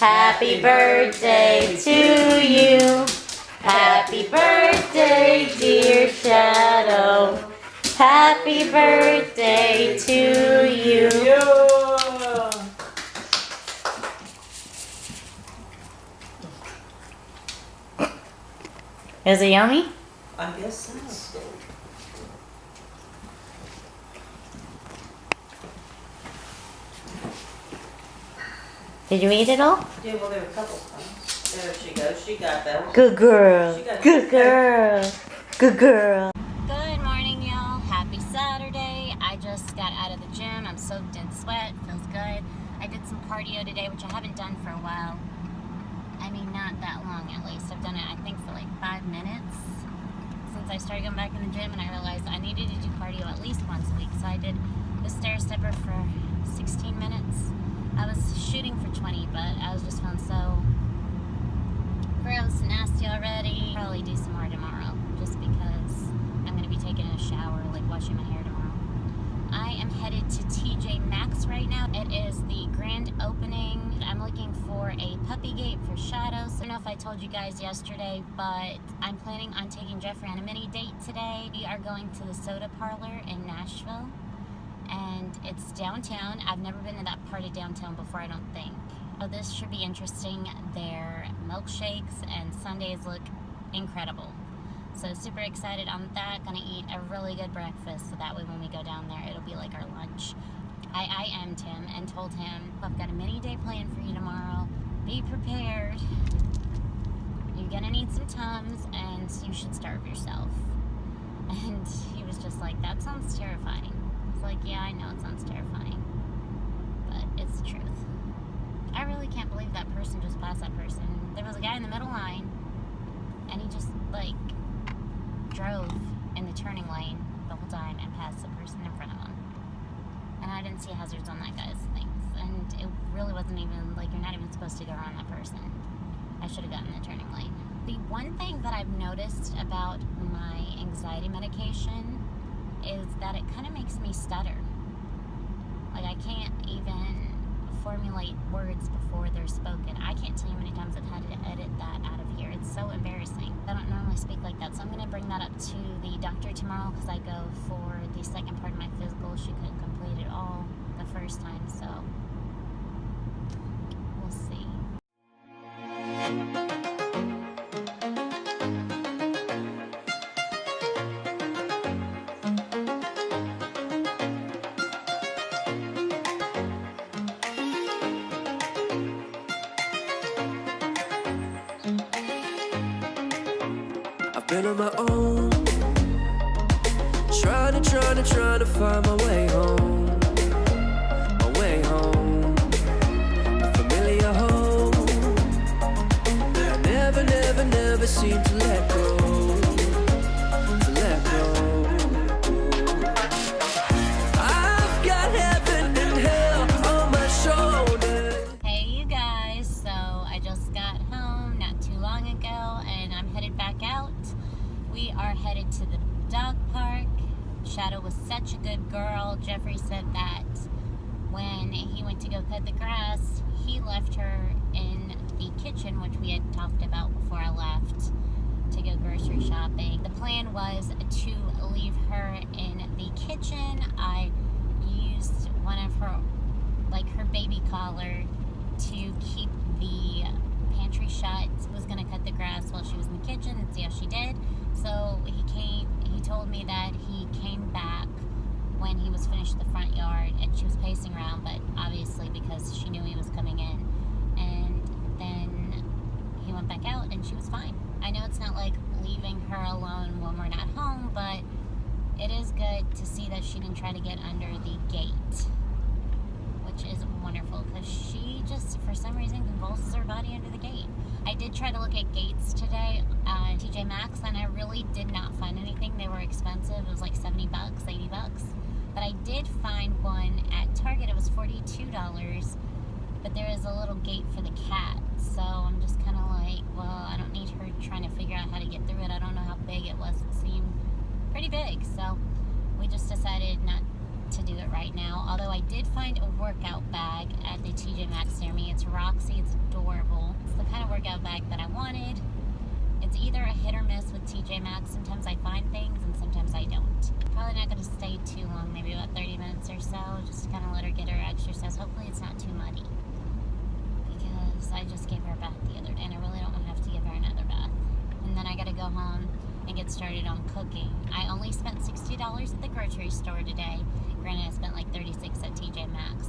Happy birthday to you. Happy birthday, dear Shadow. Happy birthday to you. Is it yummy? I guess so. Did you eat it all? Yeah, well, there were a couple times. There she goes. She got that. Good girl. She got Good girl. Good girl. Good morning, y'all. Happy Saturday. I just got out of the gym. I'm soaked in sweat. Feels good. I did some cardio today, which I haven't done for a while. I mean, not that long at least. I've done it, I think, for like 5 minutes since I started going back in the gym, and I realized I needed to do cardio at least once a week. So I did the stair stepper for 16 minutes. I was shooting for 20, but I was just feeling so gross and nasty already. Probably do some more tomorrow, just because I'm going to be taking a shower, like washing my hair tomorrow. I am headed to TJ Maxx right now. It is the grand opening. I'm looking for a puppy gate for Shadow. So I don't know if I told you guys yesterday, but I'm planning on taking Jeffrey on a mini date today. We are going to the Soda Parlor in Nashville, and it's downtown. I've never been to that part of downtown before, I don't think. Oh, this should be interesting. Their milkshakes and sundaes look incredible. So super excited on that. Gonna eat a really good breakfast, so that way when we go down there, it'll be like our lunch. I IM'd him and told him, I've got a mini day planned for you tomorrow. Be prepared. You're gonna need some Tums, and you should starve yourself. And he was just like, that sounds terrifying. I was like, yeah, I know it sounds terrifying, but it's the truth. I really can't believe that person just passed that person. There was a guy in the middle line, and he just, like, drove in the turning lane the whole time and passed the person in front of him. And I didn't see hazards on that guy's things. And it really wasn't even, like, you're not even supposed to go around that person. I should have gotten the turning lane. The one thing that I've noticed about my anxiety medication is that it kind of makes me stutter. Like, I can't even formulate words before they're spoken. I can't tell you how many times I've had to edit that out of here. It's so embarrassing. I don't normally speak like that, so I'm going to bring that up to the doctor tomorrow, because I go for the second part of my physical. She couldn't complete it all the first time, so we'll see. Been on my own, trying to find my way home, a familiar home. I never seem to let go, I've got heaven and hell on my shoulders. Hey you guys, so I just got home not too long ago, and I'm headed back out. We are headed to the dog park. Shadow was such a good girl. Jeffrey said that when he went to go cut the grass, he left her in the kitchen, which we had talked about before I left to go grocery shopping. The plan was to leave her in the kitchen. I used one of her, like her baby collar, to keep the pantry shut. Was going to cut the grass while she was in the kitchen and see how she did. So he told me that he came back when he was finished the front yard, and she was pacing around, but obviously because she knew he was coming in. And then he went back out and she was fine. I know it's not like leaving her alone when we're not home, but it is good to see that she didn't try to get under the gate, which is wonderful, because she just, for some reason, convulses her body under the gate. I did try to look at gates today at TJ Maxx, and I really did not find anything. They were expensive. It was like $70, $80. But I did find one at Target. It was $42. But there is a little gate for the cat. So I'm just kind of like, well, I don't need her trying to figure out how to get through it. I don't know how big it was. It seemed pretty big. So we just decided not to do it right now. Although I did find a workout bag at the TJ Maxx near me. It's Roxy. It's adorable. It's the kind of workout bag that I wanted. It's either a hit or miss with TJ Maxx. Sometimes I find things and sometimes I don't. Probably not going to stay too long, maybe about 30 minutes or so, just to kind of let her get her exercise. Hopefully it's not too muddy, because I just gave her a bath the other day and I really don't want to have to give her another bath. And then I got to go home and get started on cooking. I only spent $60 at the grocery store today. Granted, I spent like $36 at TJ Maxx.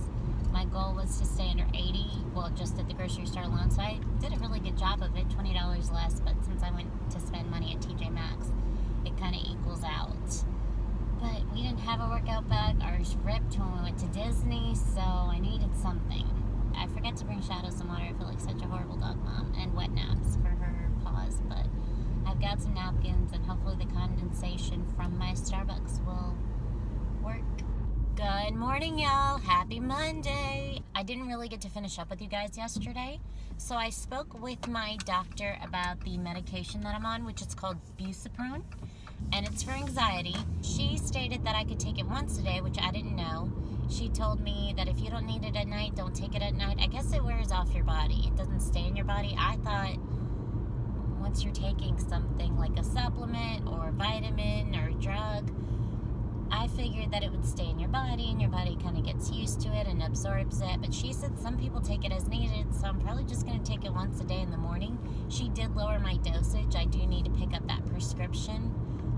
My goal was to stay under $80, well, just at the grocery store alone, so I did a really good job of it, $20 less, but since I went to spend money at TJ Maxx, it kind of equals out. But we didn't have a workout bag. Ours ripped when we went to Disney, so I needed something. I forgot to bring Shadow some water. I feel like such a horrible dog mom, and wet naps for her paws, but I've got some napkins, and hopefully the condensation from my Starbucks will work. Good morning, y'all. Happy Monday. I didn't really get to finish up with you guys yesterday, so I spoke with my doctor about the medication that I'm on, which is called buspirone, and it's for anxiety. She stated that I could take it once a day, which I didn't know. She told me that if you don't need it at night, don't take it at night. I guess it wears off your body. It doesn't stay in your body. I thought once you're taking something like a supplement or a vitamin or a drug, I figured that it would stay in your body and your body kind of gets used to it and absorbs it. But she said some people take it as needed, so I'm probably just going to take it once a day in the morning. She did lower my dosage. I do need to pick up that prescription,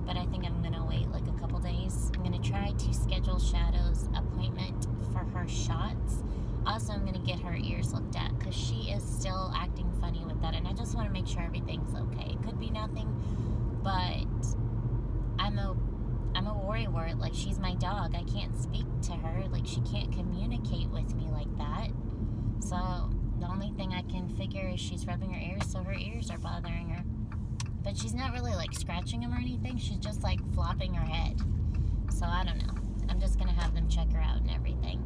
but I think I'm going to wait like a couple days. I'm going to try to schedule Shadow's appointment for her shots. Also, I'm going to get her ears looked at because she is still acting funny with that, and I just want to make sure everything's okay. It could be nothing, but I'm a worrywart. Like, she's my dog. I can't speak to her. Like, she can't communicate with me like that. So the only thing I can figure is she's rubbing her ears, so her ears are bothering her. But she's not really like scratching them or anything. She's just like flopping her head. So I don't know. I'm just gonna have them check her out and everything.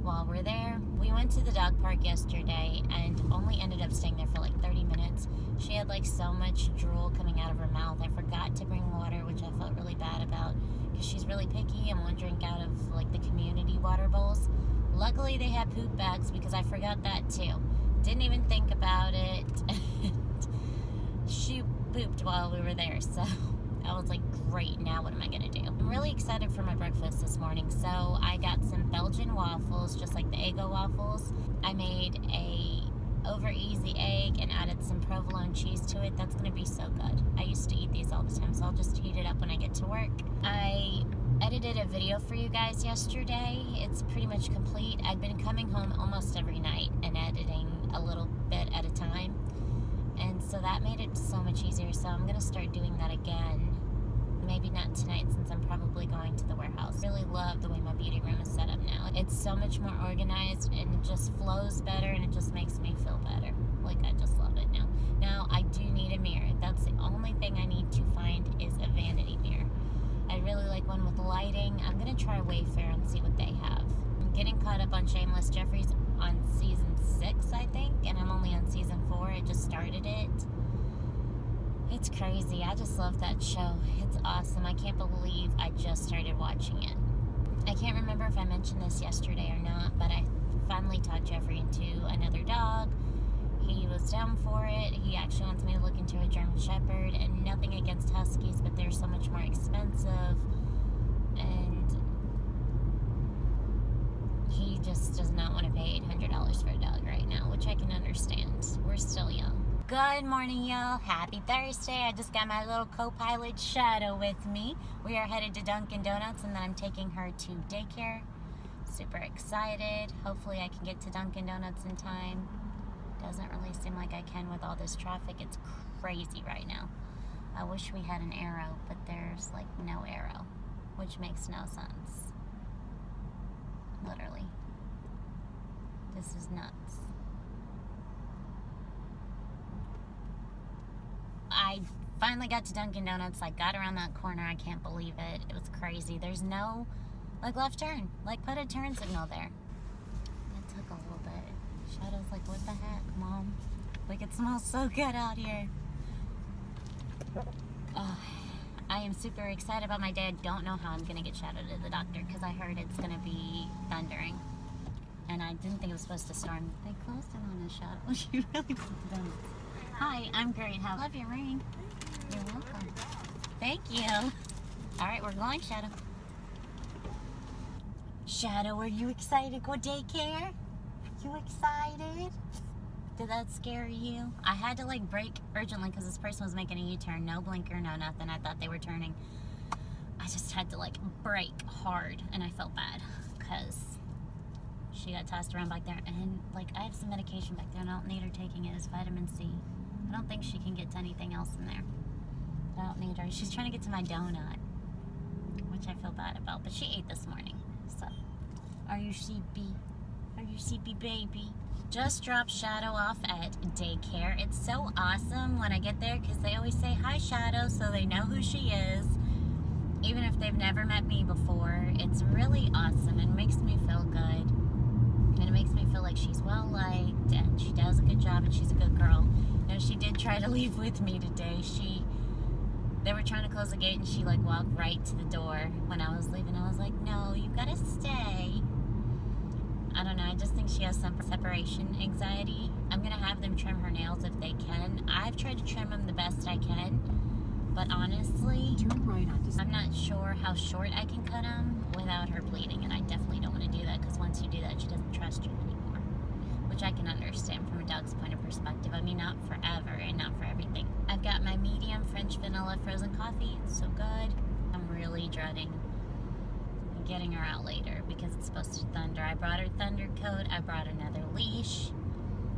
While we're there, we went to the dog park yesterday and only ended up staying there for like 30 minutes. She had like so much drool coming out of her mouth. I forgot to bring water, which I felt really bad about because she's really picky and won't drink out of like the community water bowls. Luckily they had poop bags because I forgot that too. Didn't even think about it. She pooped while we were there, so I was like, great, now what am I gonna do? I'm really excited for my breakfast this morning. So I got some Belgian waffles, just like the Eggo waffles. I made a over easy egg and added some provolone cheese to it. That's gonna be so good. I used to eat these all the time, so I'll just heat it up when I get to work. I edited a video for you guys yesterday. It's pretty much complete. I've been coming home almost every night and editing a little bit at a time, and so that made it so much easier. So I'm gonna start doing that again. Maybe not tonight since I'm probably going to the warehouse. I really love the way my beauty room is set up now. It's so much more organized and it just flows better and it just makes me feel better. Like, I just love it now. Now, I do need a mirror. That's the only thing I need to find is a vanity mirror. I really like one with lighting. I'm gonna try Wayfair and see what they have. I'm getting caught up on Shameless. Jeffrey's on season 6, I think, and I'm only on season 4. I just started it. It's crazy. I just love that show. It's awesome. I can't believe I just started watching it. I can't remember if I mentioned this yesterday or not, but I finally taught Jeffrey into another dog. He was down for it. He actually wants me to look into a German Shepherd, and nothing against Huskies, but they're so much more expensive, and he just does not want to pay $800 for a dog right now, which I can understand. We're still young. Good morning, y'all. Happy Thursday. I just got my little co-pilot Shadow with me. We are headed to Dunkin' Donuts, and then I'm taking her to daycare. Super excited. Hopefully I can get to Dunkin' Donuts in time. Doesn't really seem like I can with all this traffic. It's crazy right now. I wish we had an arrow, but there's like no arrow, which makes no sense. Literally. This is nuts. I finally got to Dunkin' Donuts. I got around that corner. I can't believe it. It was crazy. There's no, like, left turn. Like, put a turn signal there. It took a little bit. Shadow's like, what the heck, Mom? Like, it smells so good out here. Oh, I am super excited about my day. I don't know how I'm going to get shadowed at the doctor because I heard it's going to be thundering. And I didn't think it was supposed to storm. They closed it on a shadow. She really put it down. Hi, I'm great. How? Love your ring. You're welcome. Thank you. All right, we're going, Shadow. Shadow, are you excited to go daycare? You excited? Did that scare you? I had to like brake urgently because this person was making a U-turn. No blinker, no nothing. I thought they were turning. I just had to like brake hard and I felt bad because she got tossed around back there. And like I have some medication back there and I don't need her taking it. It's vitamin C. I don't think she can get to anything else in there. I don't need her. She's trying to get to my donut, which I feel bad about. But she ate this morning. So, are you sheepy? Are you sheepy baby? Just dropped Shadow off at daycare. It's so awesome when I get there because they always say, hi Shadow, so they know who she is. Even if they've never met me before. It's really awesome. It makes me feel good. And it makes me feel like she's well liked and she does a good job and she's a good girl. You know, she did try to leave with me today. They were trying to close the gate and she like walked right to the door when I was leaving. I was like, no, you gotta stay. I don't know, I just think she has some separation anxiety. I'm gonna have them trim her nails if they can. I've tried to trim them the best I can, but honestly, I'm not sure how short I can cut them without her bleeding, and I definitely don't want to do that because once you do that, she doesn't trust you anymore, which I can understand from a dog's point of perspective. I mean, not forever and not for everything. I've got my medium French vanilla frozen coffee. It's so good. I'm really dreading getting her out later because it's supposed to thunder. I brought her thunder coat. I brought another leash.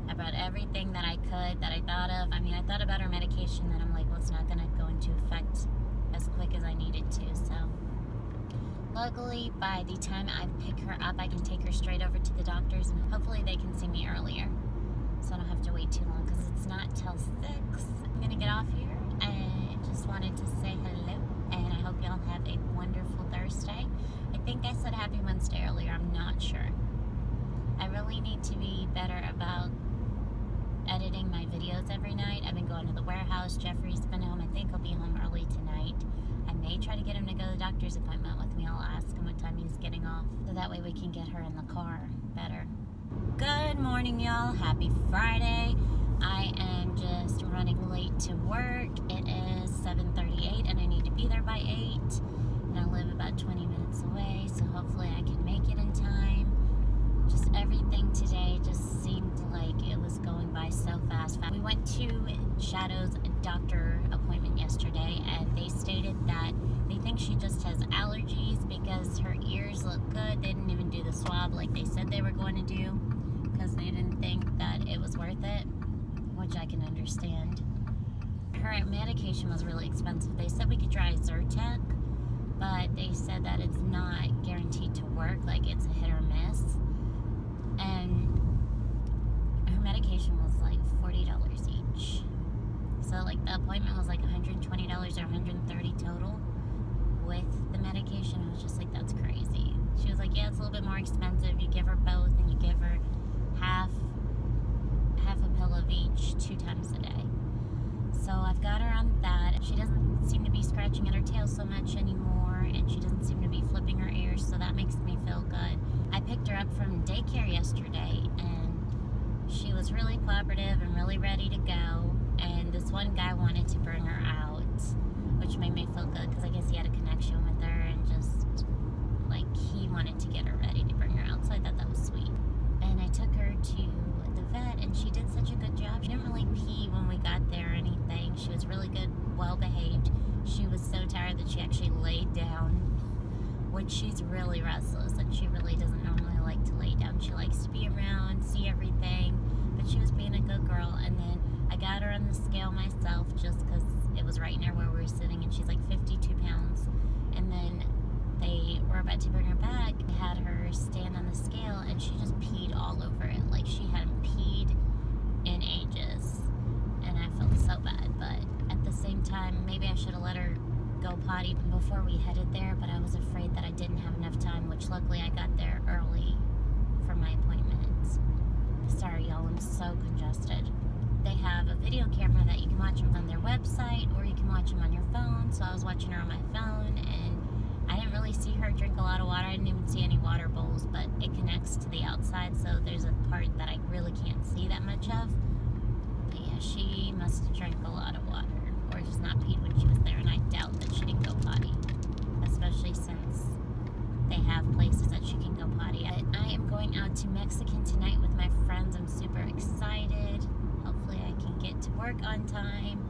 I brought everything that I could that I thought of. I mean, I thought about her medication that I'm like, well, it's not going to go into effect as quick as I needed to. So luckily, by the time I pick her up, I can take her straight over to the doctor's and hopefully they can see me earlier. So I don't have to wait too long because it's not till 6. I'm going to get off here and just wanted to say hello. And I hope y'all have a wonderful Thursday. I think I said happy Wednesday earlier. I'm not sure. I really need to be better about editing my videos every night. I've been going to the warehouse. Jeffrey's been home. I think he'll be home early tonight. I may try to get him to go to the doctor's appointment with me. I'll ask him what time he's getting off. So that way we can get her in the car better. Good morning, y'all. Happy Friday. I am just running late to work. It is 7:38 and I need to be there by 8. And I live about 20 minutes away, so hopefully I can make it in time. Just everything today just seemed like it was going by so fast. We went to Shadow's doctor appointment yesterday and they stated that they think she just has allergies because her ears look good. They didn't even do the swab like they said they were going to do because they didn't think that it was worth it, which I can understand. Her medication was really expensive. They said we could try Zyrtec, but they said that it's not guaranteed to work, like it's a hit or miss. And her medication was like $40 each. So like the appointment was like $120 or $130 total with the medication. I was just like, that's crazy. She was like, yeah, it's a little bit more expensive. You give her both and you give her half a pill of each 2 times a day. So I've got her on that. She doesn't seem to be scratching at her tail so much anymore, and she doesn't seem to be flipping her ears, so that makes me feel good. I picked her up from daycare yesterday, and she was really cooperative and really ready to go, and this one guy wanted to bring her out, which made me feel good, because I guess he had a connection with her, and just, like, he wanted to get her ready to bring her out, so I thought that was sweet. And I took her to the vet, and she did such a good job. She didn't really pee when we got there or anything. She was really good, well behaved. She was so tired that she actually laid down, which she's really restless, and she really doesn't normally like to lay down. She likes to be around, see everything, but she was being a good girl. And then I got her on the scale myself just because it was right near where we were sitting, and she's like 52 pounds. And then they were about to bring her back. They had her stand on the scale, and she just peed all over it. Like she hadn't peed in ages. And I felt so bad, but at the same time, maybe I should have let her go potty before we headed there, but I was afraid that I didn't have enough time, which luckily I got there early for my appointment. Sorry, y'all, I'm so congested. they have a video camera that you can watch them on their website, or you can watch them on your phone. So I was watching her on my phone, and I didn't really see her drink a lot of water. I didn't even see any water bowls, but it connects to the outside, so there's a part that I really can't see that much of. But yeah, she must have drank a lot of water, or just not peed when she was there, and I doubt that she didn't go potty, especially since they have places that she can go potty at. I am going out to Mexican tonight with my friends. I'm super excited. Hopefully I can get to work on time.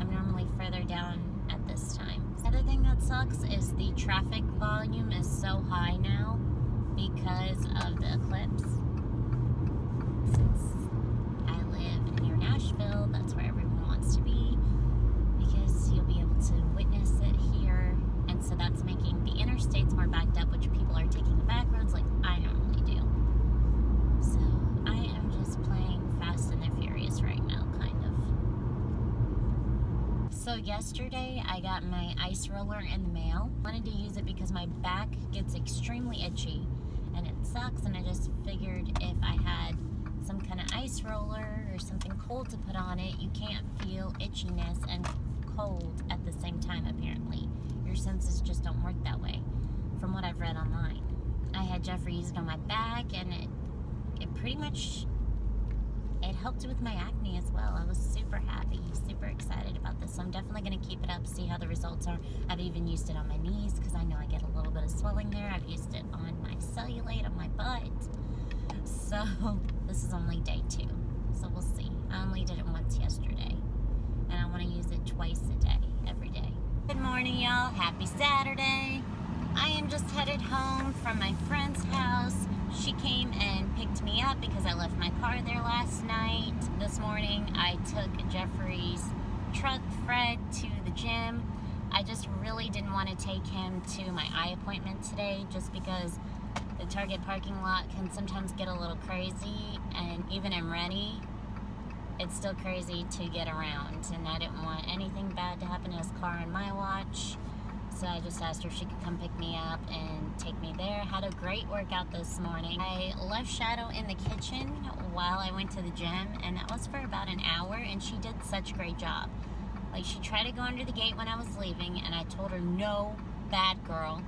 I'm normally further down at this time. The other thing that sucks is the traffic volume is so high now because of the eclipse. Since I live near Nashville, that's where everyone wants to be, because you'll be able to witness it here. And so that's making the interstates more backed up, which people are taking the back roads like I normally do. So I am just playing Fast and the Furious right now, kind of. So yesterday I got my ice roller in the mail. I wanted to use it because my back gets extremely itchy and it sucks, and I just figured if I had some kind of ice roller or something cold to put on it, you can't feel itchiness and cold at the same time apparently. Your senses just don't work that way, from what I've read online. I had Jeffrey use it on my back, and it pretty much, it helped with my acne as well. I was super happy, super excited about this. So I'm definitely going to keep it up, see how the results are. I've even used it on my knees because I know I get a little bit of swelling there. I've used it on my cellulite, on my butt. So this is only day 2. So we'll see. I only did it once yesterday, and I want to use it twice a day, every day. Good morning, y'all. Happy Saturday. I am just headed home from my friend's house. She came and picked me up because I left my car there last night. This morning, I took Jeffrey's truck, Fred, to the gym. I just really didn't want to take him to my eye appointment today, just because the Target parking lot can sometimes get a little crazy, and even in Rennie, it's still crazy to get around, and I didn't want anything bad to happen to his car on my watch. So I just asked her if she could come pick me up and take me there. Had a great workout this morning. I left Shadow in the kitchen while I went to the gym, and that was for about an hour, and she did such a great job. Like, she tried to go under the gate when I was leaving, and I told her, no, bad girl.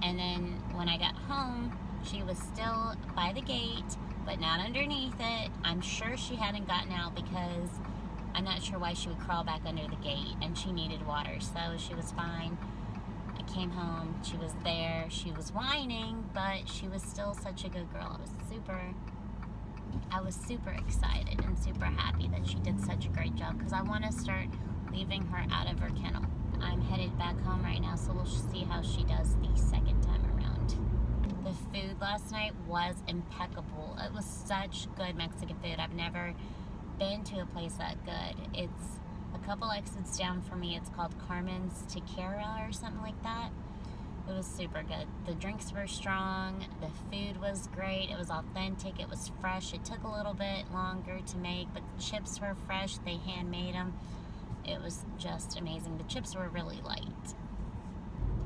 And then when I got home, she was still by the gate, but not underneath it. I'm sure she hadn't gotten out because I'm not sure why she would crawl back under the gate, and she needed water, so she was fine. I came home, she was there, she was whining, but she was still such a good girl. I was super excited and super happy that she did such a great job, because I want to start leaving her out of her kennel. I'm headed back home right now, so we'll see how she does the second time around. The food last night was impeccable. It was such good Mexican food. I've never been to a place that good. It's a couple exits down from me. It's called Carmen's Tequila or something like that. It was super good. The drinks were strong. The food was great. It was authentic. It was fresh. It took a little bit longer to make, but the chips were fresh. They handmade them. It was just amazing. The chips were really light.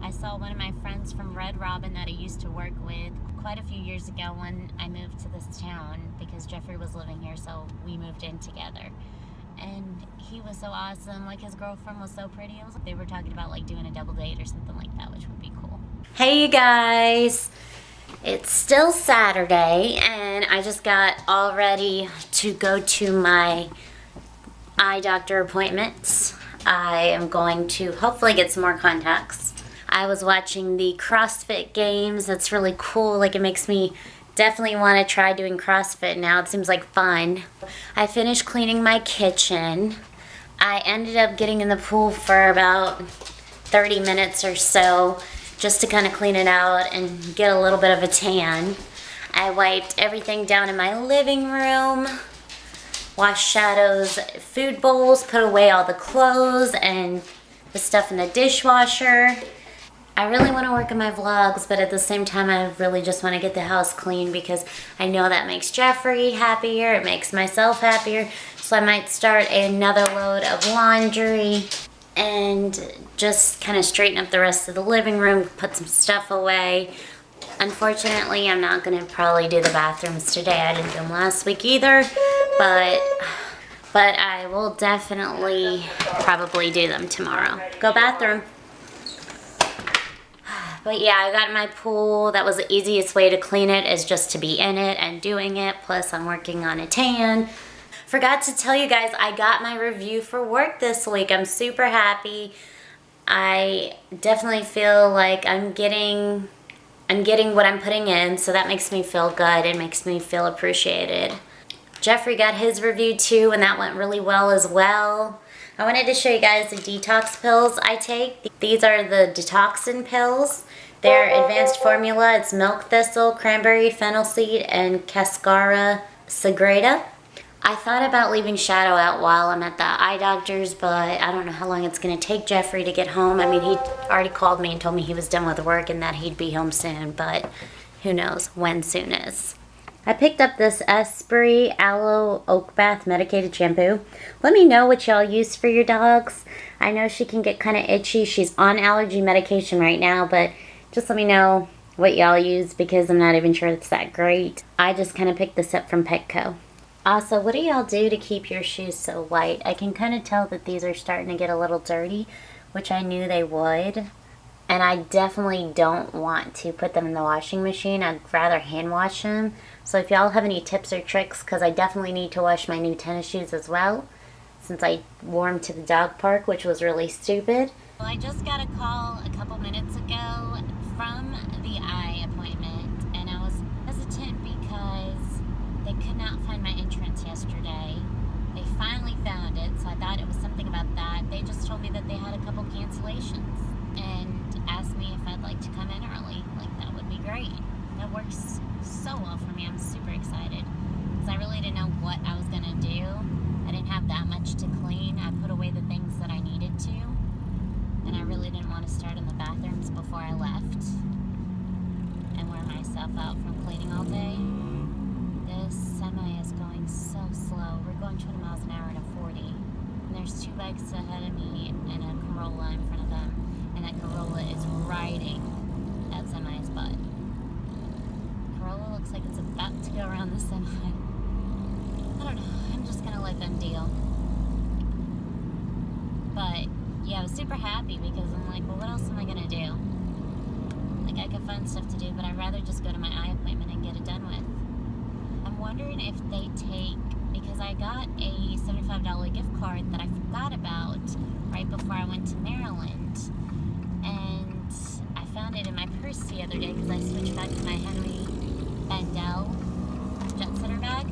I saw one of my friends from Red Robin that I used to work with quite a few years ago when I moved to this town, because Jeffrey was living here, so we moved in together. And he was so awesome. Like, his girlfriend was so pretty. It was like they were talking about like doing a double date or something like that, which would be cool. Hey you guys, it's still Saturday and I just got all ready to go to my eye doctor appointments. I am going to hopefully get some more contacts. I was watching the CrossFit games. That's really cool. Like, it makes me definitely want to try doing CrossFit now. It seems like fun. I finished cleaning my kitchen. I ended up getting in the pool for about 30 minutes or so, just to kind of clean it out and get a little bit of a tan. I wiped everything down in my living room, washed Shadow's food bowls, put away all the clothes and the stuff in the dishwasher. I really want to work on my vlogs, but at the same time I really just want to get the house clean, because I know that makes Jeffrey happier, it makes myself happier, so I might start another load of laundry and just kind of straighten up the rest of the living room, put some stuff away. Unfortunately, I'm not going to probably do the bathrooms today. I didn't do them last week either, but but I will definitely probably do them tomorrow. Go bathroom. But yeah, I got my pool. That was the easiest way to clean it, is just to be in it and doing it. Plus I'm working on a tan. Forgot to tell you guys, I got my review for work this week. I'm super happy. I definitely feel like I'm getting what I'm putting in, so that makes me feel good. It makes me feel appreciated. Jeffrey got his review too, and that went really well as well. I wanted to show you guys the detox pills I take. These are the detoxin pills. They're advanced formula. It's milk thistle, cranberry, fennel seed, and cascara sagrada. I thought about leaving Shadow out while I'm at the eye doctor's, but I don't know how long it's going to take Jeffrey to get home. I mean, he already called me and told me he was done with work and that he'd be home soon, but who knows when soon is. I picked up this Esprit Aloe Oak Bath Medicated Shampoo. Let me know what y'all use for your dogs. I know she can get kind of itchy. She's on allergy medication right now, but just let me know what y'all use because I'm not even sure it's that great. I just kind of picked this up from Petco. Also, what do y'all do to keep your shoes so white? I can kind of tell that these are starting to get a little dirty, which I knew they would. And I definitely don't want to put them in the washing machine. I'd rather hand wash them. So if y'all have any tips or tricks, because I definitely need to wash my new tennis shoes as well, since I wore them to the dog park, which was really stupid. Well, I just got a call a couple minutes ago from the eye appointment, and I was hesitant because they could not find my entrance yesterday. They finally found it, so I thought it was something about that. They just told me that they had a couple cancellations and asked me if I'd like to come in early. Like, that would be great. That works so well for me. I'm super excited because I really didn't know what I was going to do. I didn't have that much to clean. I put away the things that I needed to, and I really didn't want to start in the bathrooms before I left and wear myself out from cleaning all day. This semi is going so slow. We're going 20 miles an hour at a 40, and there's two bikes ahead of me and a Corolla in front of them, and that Corolla is riding that semi's butt. Corolla looks like it's about to go around the semi. I don't know. I'm just gonna let them deal. But yeah, I was super happy because I'm like, well, what else am I gonna do? Like, I could find stuff to do, but I'd rather just go to my eye appointment and get it done with. I'm wondering if they take, because I got a $75 gift card that I forgot about right before I went to Maryland, and I found it in my purse the other day because I switched back to my Henry Bandel jet setter bag,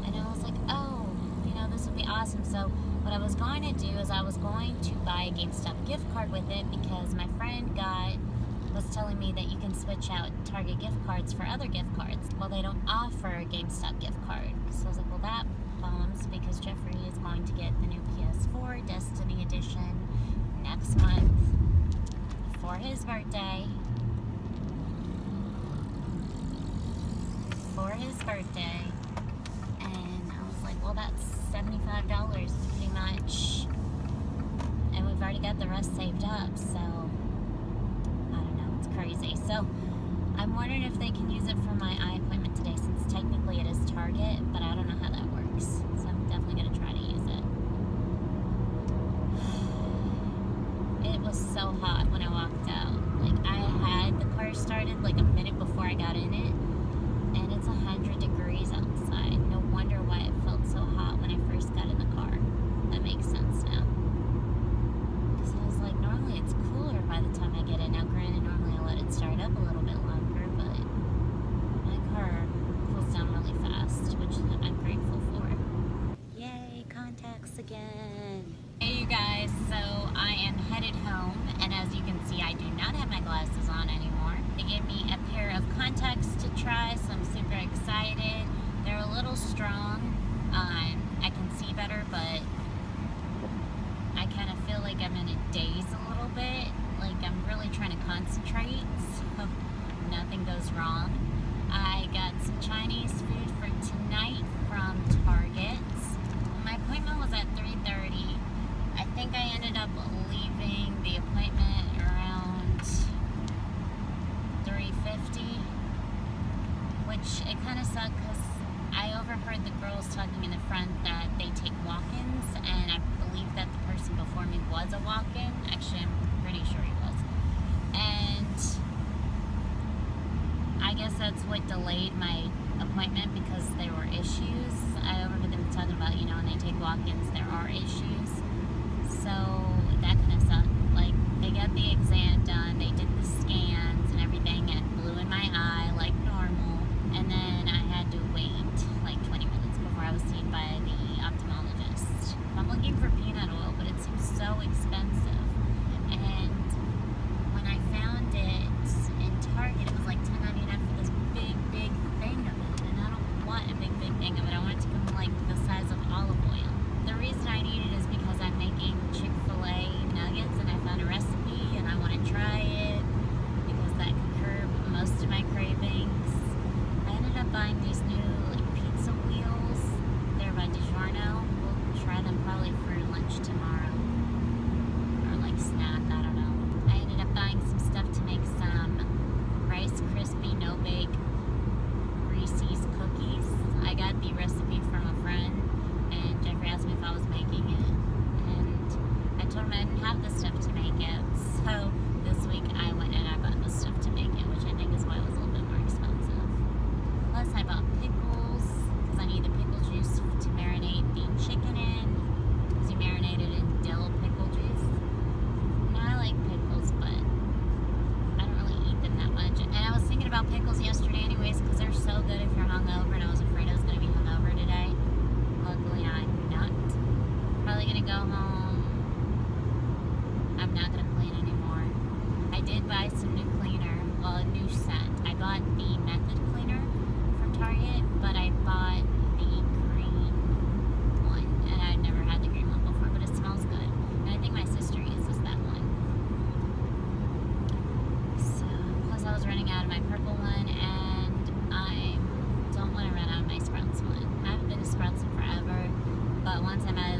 and I was like, oh, you know, this would be awesome. So what I was going to do is I was going to buy a GameStop gift card with it because my friend was telling me that you can switch out Target gift cards for other gift cards. Well, they don't offer a GameStop gift card. So I was like, well, that bums because Jeffrey is going to get the new PS4 Destiny Edition next month for his birthday. And I was like, well, that's $75 pretty much. And we've already got the rest saved up, so crazy. So I'm wondering if they can use it for my eye appointment today, since technically it is Target, but I don't know how that works. So I'm definitely going to try to use it. It was so hot when I walked out. Like, I had the car started like a minute before I got in it, and it's 100 degrees outside. No wonder why it felt so hot when I first got in the car. That makes sense now. Because I was like, normally it's cooler by the time I get in. Now, granted, normally I let it start up a little bit longer, but my car cools down really fast, which I'm grateful for. Yay, contacts again. Hey, you guys, so I am headed home, and as you can see, I do not have my glasses on anymore. They gave me a pair of contacts to try, so I'm super excited. They're a little strong. I can see better, but I kind of feel like I'm in a daze a little bit. Like, I'm really trying to concentrate so nothing goes wrong. I got some Chinese food for tonight from Target. My appointment was at 3:30. I think I ended up leaving the appointment around 3:50, which it kind of sucked because I overheard the girls talking in the front that they appointment because there were issues. I overheard them talking about, when they take walk-ins, there are issues. So that kind of sucked. Like, they got the exam done, they did the scans and everything, and blew in my eye like normal. And then I had to wait like 20 minutes before I was seen by the ophthalmologist. I'm looking for peanut oil, but it seems so expensive. And when I found it in Target, it was like $10.99 for this big thing of it. And I don't want a big thing of it. I want it to come like the size of olive oil. The reason I need it is because I'm making Chick-fil-A nuggets and I found a recipe and I want to try it because that could curb most of my cravings. I ended up buying these new like pizza wheels. They're by DiGiorno. We'll try them probably for lunch tomorrow. Or like snack, I don't know. I ended up buying some stuff to make some Rice Krispie no-bake Reese's cookies. I got the recipe from a friend and Jeffrey asked me if I was making it. And I told him I didn't have the stuff to make it. So this week I went and I bought the stuff to make it, which I think is why it was a little bit more expensive. Plus I bought pickles, because I need the pickle juice to marinate the chicken in, because you marinate it in dill pickle juice. Now I like pickles, but I don't really eat them that much. And I was thinking about pickles yesterday anyways, because they're so good if you're hungover, and I was afraid I was going to be hungover today. Luckily I'm not. Probably going to go home. I'm not going to clean anymore. I did buy some new cleaner, well, a new scent. I bought the Method cleaner from Target, but I bought the green one, and I'd never had the green one before, but it smells good. And I think my sister uses that one. So, plus I was running out of my purple one, and I don't want to run out of my Sprouts one. I haven't been to Sprouts in forever, but once I'm out of